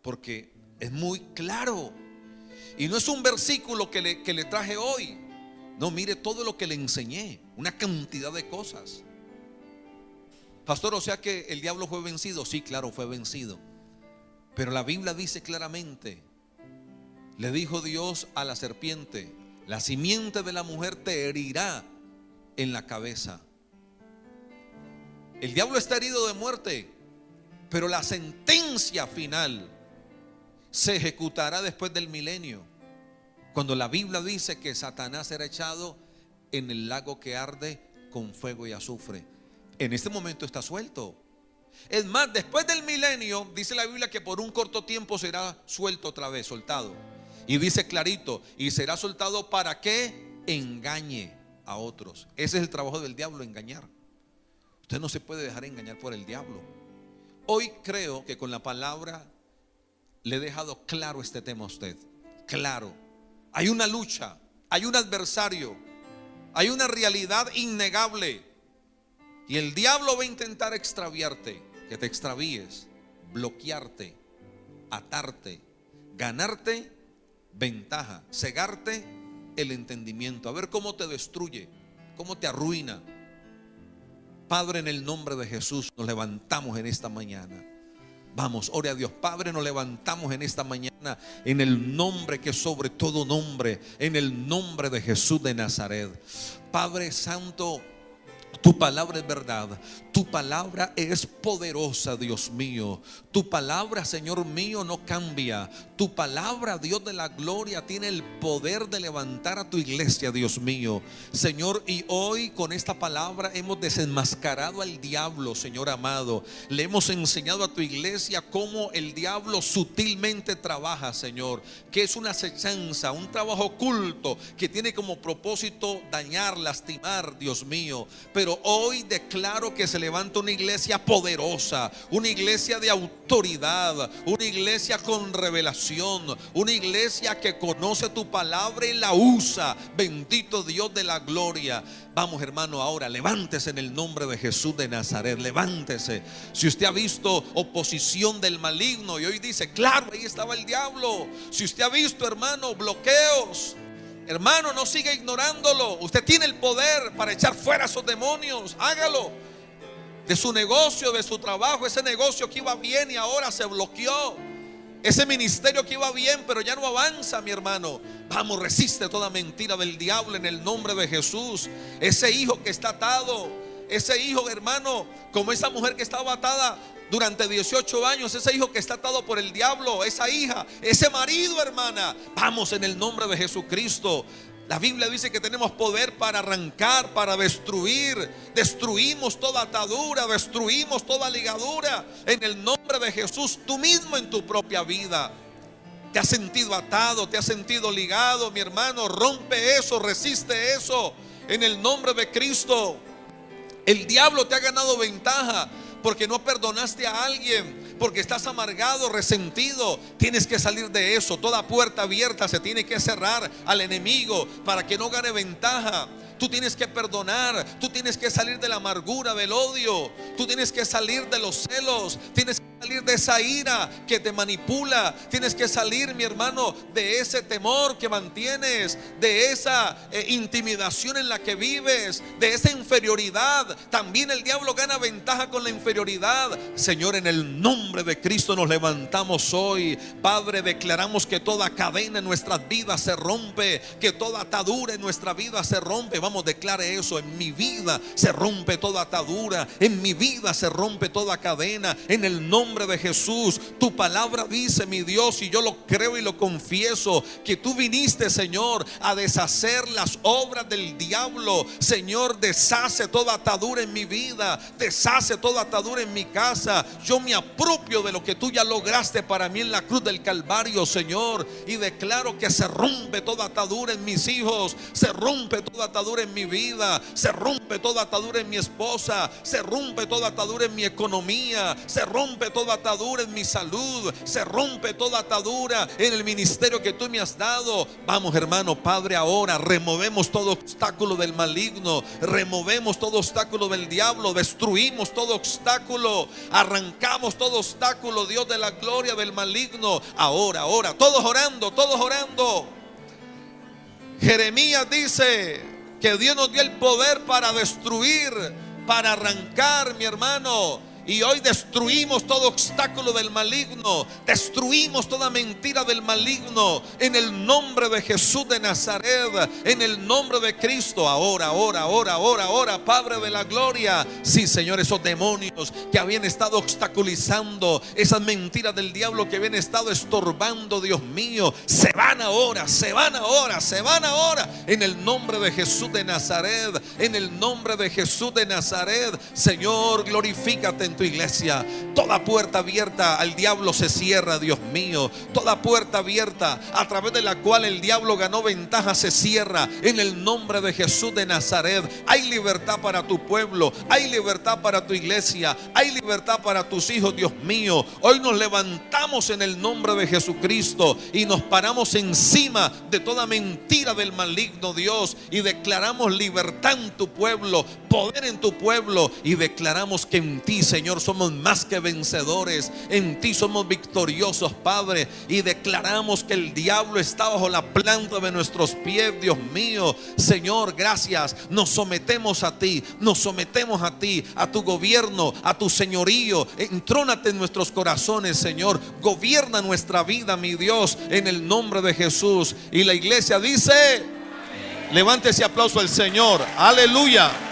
porque es muy claro. Y no es un versículo que le traje hoy. No, mire todo lo que le enseñé, una cantidad de cosas. Pastor, o sea que el diablo fue vencido. Sí, claro, fue vencido. Pero la Biblia dice claramente: le dijo Dios a la serpiente: la simiente de la mujer te herirá en la cabeza. El diablo está herido de muerte, pero la sentencia final se ejecutará después del milenio, cuando la Biblia dice que Satanás será echado en el lago que arde con fuego y azufre. En este momento está suelto. Es más, después del milenio dice la Biblia que por un corto tiempo será suelto otra vez, soltado. Y dice clarito: y será soltado para que engañe a otros. Ese es el trabajo del diablo, engañar. Usted no se puede dejar engañar por el diablo. Hoy creo que con la palabra le he dejado claro este tema a usted. Claro. Hay una lucha, hay un adversario, hay una realidad innegable. Y el diablo va a intentar extraviarte, que te extravíes, bloquearte, atarte, ganarte ventaja, cegarte el entendimiento, a ver cómo te destruye, cómo te arruina. Padre, en el nombre de Jesús nos levantamos en esta mañana. Vamos, ore a Dios. Padre, nos levantamos en esta mañana en el nombre que es sobre todo nombre, en el nombre de Jesús de Nazaret. Padre Santo, tu palabra es verdad, tu palabra es poderosa, Dios mío. Tu palabra, Señor mío, no cambia. Tu palabra, Dios de la gloria, tiene el poder de levantar a tu iglesia, Dios mío. Señor, y hoy con esta palabra hemos desenmascarado al diablo, Señor amado. Le hemos enseñado a tu iglesia cómo el diablo sutilmente trabaja, Señor, que es una acechanza, un trabajo oculto que tiene como propósito dañar, lastimar, Dios mío. Pero hoy declaro que se levanta una iglesia poderosa, una iglesia de autoridad, una iglesia con revelación, una iglesia que conoce tu palabra y la usa. Bendito Dios de la gloria. Vamos, hermano, ahora levántese en el nombre de Jesús de Nazaret. Levántese. Si usted ha visto oposición del maligno y hoy dice: claro, ahí estaba el diablo. Si usted ha visto, hermano, bloqueos, Hermano, no siga ignorándolo. Usted tiene el poder para echar fuera a esos demonios. Hágalo. De su negocio, de su trabajo, ese negocio que iba bien y ahora se bloqueó. Ese ministerio que iba bien pero ya no avanza, mi hermano. Vamos, resiste toda mentira del diablo en el nombre de Jesús. Ese hijo que está atado, ese hijo, hermano, como esa mujer que estaba atada durante 18 años, ese hijo que está atado por el diablo, esa hija, ese marido, hermana. Vamos, en el nombre de Jesucristo. La Biblia dice que tenemos poder para arrancar, para destruir. Destruimos toda atadura, destruimos toda ligadura en el nombre de Jesús. Tú mismo en tu propia vida te has sentido atado, te has sentido ligado, mi hermano. Rompe eso, resiste eso en el nombre de Cristo. El diablo te ha ganado ventaja porque no perdonaste a alguien, porque estás amargado, resentido. Tienes que salir de eso. Toda puerta abierta se tiene que cerrar al enemigo para que no gane ventaja. Tú tienes que perdonar, tú tienes que salir de la amargura, del odio, tú tienes que salir de los celos, tienes que salir de esa ira que te manipula, tienes que salir, mi hermano, de ese temor que mantienes, de esa intimidación en la que vives, de esa inferioridad. También el diablo gana ventaja con la inferioridad. Señor, en el nombre de Cristo nos levantamos hoy, Padre. Declaramos que toda cadena en nuestras vidas se rompe, que toda atadura en nuestra vida se rompe. Vamos, declare eso. En mi vida se rompe toda atadura, en mi vida se rompe toda cadena, en el nombre de Jesús. Tu palabra dice, mi Dios, y yo lo creo y lo confieso, que tú viniste, Señor, a deshacer las obras del diablo. Señor, deshace toda atadura en mi vida, deshace toda atadura en mi casa. Yo me apropio de lo que tú ya lograste para mí en la cruz del Calvario, Señor, y declaro que se rompe toda atadura en mis hijos, se rompe toda atadura en mi vida, se rompe toda atadura en mi esposa, se rompe toda atadura en mi economía, se rompe toda atadura en mi salud, se rompe toda atadura en el ministerio que tú me has dado. Vamos, hermano, Padre, ahora removemos todo obstáculo del maligno, removemos todo obstáculo del diablo, destruimos todo obstáculo, arrancamos todo obstáculo, Dios de la gloria, del maligno. Ahora, todos orando, todos orando. Jeremías dice que Dios nos dio el poder para destruir, para arrancar, mi hermano. Y hoy destruimos todo obstáculo del maligno, destruimos toda mentira del maligno en el nombre de Jesús de Nazaret, en el nombre de Cristo. Ahora, Padre de la gloria. Sí, Señor, esos demonios que habían estado obstaculizando, esas mentiras del diablo que habían estado estorbando, Dios mío, se van ahora, se van ahora, se van ahora, en el nombre de Jesús de Nazaret, en el nombre de Jesús de Nazaret. Señor, glorifícate en tu iglesia. Toda puerta abierta al diablo se cierra, Dios mío. Toda puerta abierta a través de la cual el diablo ganó ventaja se cierra en el nombre de Jesús de Nazaret. Hay libertad para tu pueblo, hay libertad para tu iglesia, hay libertad para tus hijos, Dios mío. Hoy nos levantamos en el nombre de Jesucristo y nos paramos encima de toda mentira del maligno, Dios, y declaramos libertad en tu pueblo, poder en tu pueblo, y declaramos que en ti, Señor, somos más que vencedores. En ti somos victoriosos, Padre, y declaramos que el diablo está bajo la planta de nuestros pies, Dios mío. Señor, gracias. Nos sometemos a ti, nos sometemos a ti, a tu gobierno, a tu señorío. Entrónate en nuestros corazones, Señor. Gobierna nuestra vida, mi Dios, en el nombre de Jesús. Y la iglesia dice: levante ese aplauso al Señor. Aleluya.